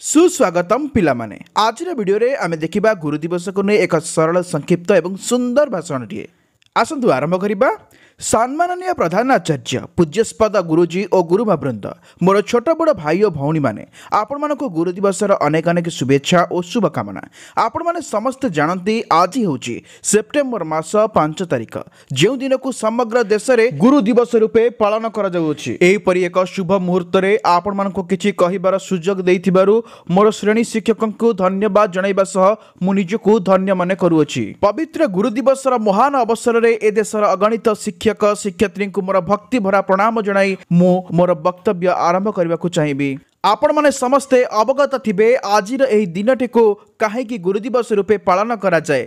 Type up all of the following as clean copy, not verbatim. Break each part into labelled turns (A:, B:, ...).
A: सुस्वागतम पिलामाने आज वीडियो रे आमे देखिबा गुरु दिवस को नै एक सरल संक्षिप्त एवं सुंदर भाषणटीए आसंतु आरंभ करिबा। सम्माननीय प्रधान आचार्य पूज्यस्पद गुरुजी और गुरुमावृंद मोर छोट बड़ भाई और भौणी माने आपण मानको गुरु दिवसर अनेक अनेक शुभेच्छा और शुभकामना। आपण माने समस्त जानती आज होची सेप्टेम्बर मास 5 तारिख जो दिन को समग्र देश में गुरु दिवस रूपे पालन करा जाउछि। एही परि एक शुभ मुहूर्त रे आपण मानको किछि कहिबार सुजोग देइथिबारु मोर श्रेणी शिक्षकंकु धन्यवाद जणाइबा सह मु निजकु धन्य माने करूछि। पवित्र गुरु दिवसर महान अवसर रे ए देशर अगणित शिक्षक शिक्षयित्री को मोर भक्ति भरा प्रणाम जनाई मोर वक्तव्य आरंभ करने को चाहिए। आपण माने समस्ते अवगत थिबे आज एही दिनटी को काहेकि गुरु दिवस रूपे पालन करा जाए।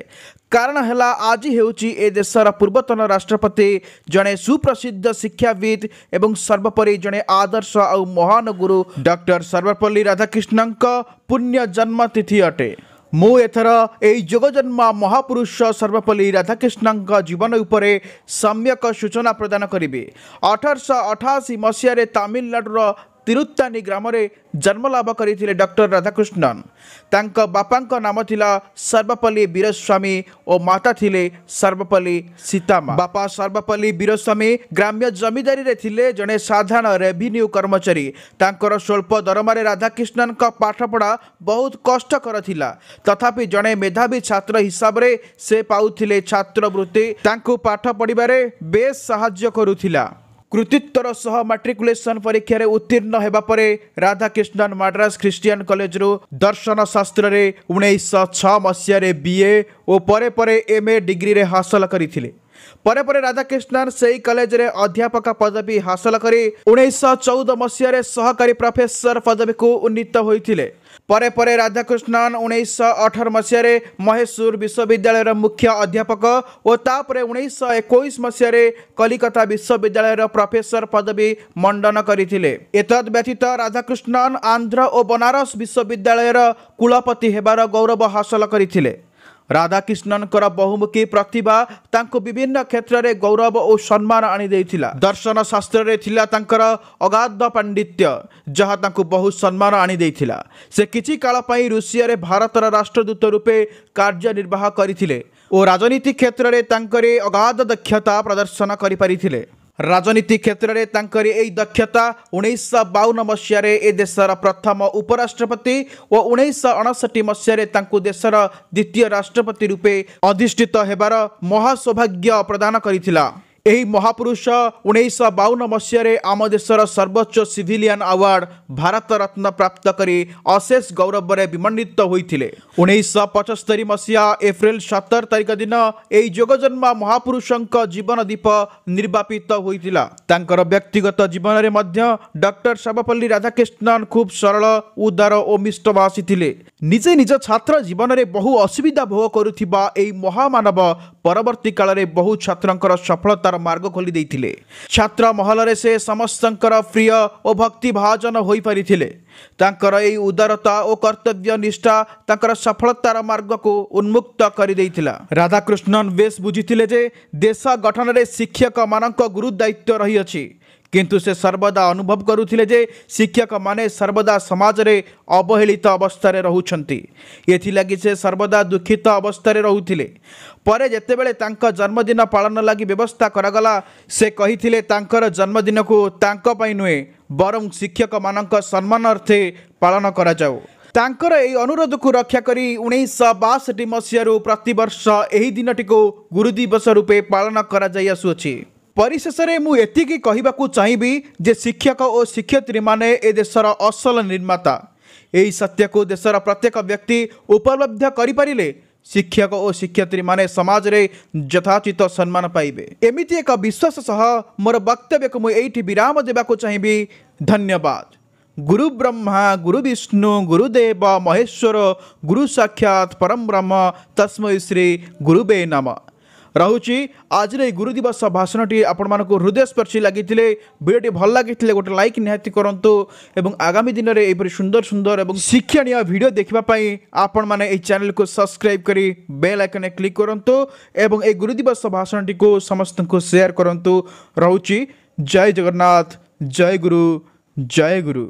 A: कारण हैला आज हेउची ए देशर पूर्वतन राष्ट्रपति जने सुप्रसिद्ध शिक्षाविद एवं सर्वोपरि जने आदर्श और महान गुरु डॉक्टर सर्वपल्ली राधाकृष्णन पुण्य जन्म तिथि अटे। मु एथर एई जोगजन्म महापुरुष सर्वपल्ली राधाकृष्णन जीवन उपरे सम्यक सूचना प्रदान करिबे। 1888 मसीह तमिलनाडुर तिरुत्तानी ग्राम रे जन्म लाभ करथिले डॉक्टर राधाकृष्णन। तांका बापांका नाम थिला सर्वपल्ली वीरस्वामी और माता थिले सर्वपल्ली सीतामा। बापा सर्वपल्ली वीरस्वामी ग्राम्य जमीदारी रे थिले जने साधारण रेभिन्यू कर्मचारी। तांकर स्वल्प दरमारे राधाकृष्णन का पाठपढ़ा बहुत कष्टकर थिला तथापि जने मेधावी छात्र हिसाब रे से पाउथिले छात्रवृत्ति तांको पाठ पढ़िबारे बेस सहाय्य करुथिला। कृतित्वर सह मैट्रिकुलेशन परीक्षा रे उत्तीर्ण हेबा परे राधाकृष्णन मद्रास ख्रिस्टियन कॉलेज रो दर्शन शास्त्र रे 1906 मसीह रे बीए और परे परे एमए डिग्री रे हासिल करिथिले। परे परे राधाकृष्णन सेही कॉलेज रे अध्यापक पदवी हासिल करी 1914 मसीह रे सहकारी प्रोफेसर पदवी को उन्नीत होइथिले। परे परे राधाकृष्णन 1918 मसीह रे महेशूर विश्वविद्यालय मुख्य अध्यापक और तापरे 1921 मसीह रे कलिकता विश्वविद्यालय प्रोफेसर पदवी मंडन करथिले। एतद व्यतीत राधाकृष्णन आंध्र और बनारस विश्वविद्यालय कुलपति हेबार गौरव हासिल करथिले। राधाकृष्णन बहुमुखी प्रतिभा तांको विभिन्न क्षेत्र में गौरव और सम्मान आनी देइथिला। दर्शन शास्त्र रे थिला तांकर अगाध पांडित्य जहाँ तांको बहुत सम्मान आनी देइथिला। से किछि काल पई रूसिया रे भारतर राष्ट्रदूत रूपे कार्य निर्वाह करथिले और राजनीति क्षेत्र में तांकरे अगाध दक्षता प्रदर्शन करि परिथिले। राजनीति क्षेत्र में तांकरी एई दक्षता 1952 मसीह रे ए देशर प्रथम उपराष्ट्रपति और 1959 मसीह रे तांको देशर द्वितीय राष्ट्रपति रूपे अधिष्ठित हेबार महासौभाग्य प्रदान करिथिला। एही महापुरुष 1952 मसीह रे आम देशर सर्वोच्च सिविलियन अवार्ड भारत रत्न प्राप्त करी अशेष गौरव रे विमंडित होइथिले। 1975 मसीहा एप्रिल 17 तारिख दिन एही जोगजन्म महापुरुषंक जीवन दीप निर्वापित होइथिला। तांकर व्यक्तिगत जीवन रे मध्य डॉक्टर सर्वपल्ली राधाकृष्णन खूब सरल उदार और मिष्टभाषी थिले। निजे निज छात्र जीवन रे बहु असुविधा भोग करुथिबा एही महामानव परवर्ती काल रे बहु छात्रंकर सफलतार मार्ग खोली देइथिले। छात्र महल रे से समस्तंकर प्रिय और भक्ति भाजन होई परिथिले। तांकर एई उदारता और कर्तव्य निष्ठा तांकर सफलतार मार्ग को उन्मुक्त करि देइथिला। राधाकृष्णन बेस बुझिथिले जे देश गठन रे शिक्षक मानक गुरु दायित्व रही अछि किंतु से सर्वदा अनुभव करुथिले जे शिक्षक माने सर्वदा समाज रे अवहेलित अवस्था रे रहुछंती। एथि लागि से सर्वदा दुखित अवस्था रे रहुथिले। परे जेतेबेले तांका जन्मदिन पालन लागि व्यवस्था करागला से कहिथिले तांकर जन्मदिन को तांका पई नुहे बरं शिक्षक मानक सम्मानार्थे पालन करा जाऊ। तांकर एई अनुरोध को रक्षा करी 1962 मसीह प्रतिवर्ष एही दिनटी को गुरु दिवस रूपे पालन करा जाई आसुछि। परिशेष में मु एतिकी कहिबाकू चाहिबी जे शिक्षक और शिक्षयित्री माने ए देशर असल निर्माता। एही सत्य को देशर प्रत्येक व्यक्ति उपलब्ध करि परिले शिक्षक और शिक्षयित्री माने समाज रे यथाचित सम्मान पाइबे। एमिति एक विश्वास सह मोर वक्तव्य को मु एठी विराम देबाकू चाहिबी। धन्यवाद। गुरु ब्रह्मा गुरु विष्णु गुरुदेव महेश्वर गुरु साक्षात परम ब्रह्म तस्मै श्री गुरुवे नमः। रहुची आज गुरु दिवस भाषणटी आपण मानक हृदयस्पर्शी लगी भिडियोटी भल लगी गोटे लाइक निहाती करंतु एवं आगामी दिन में यहपरि सुंदर सुंदर एवं शिक्षणीय भिडियो देखिबाई आपण माने ए चैनल को सब्सक्राइब करी बेल आइकन क्लिक करंतु एवं ए गुरु दिवस भाषणटी को समस्त को शेयर करंतु। रहुची जय जगन्नाथ जय गुरु जय गुरु।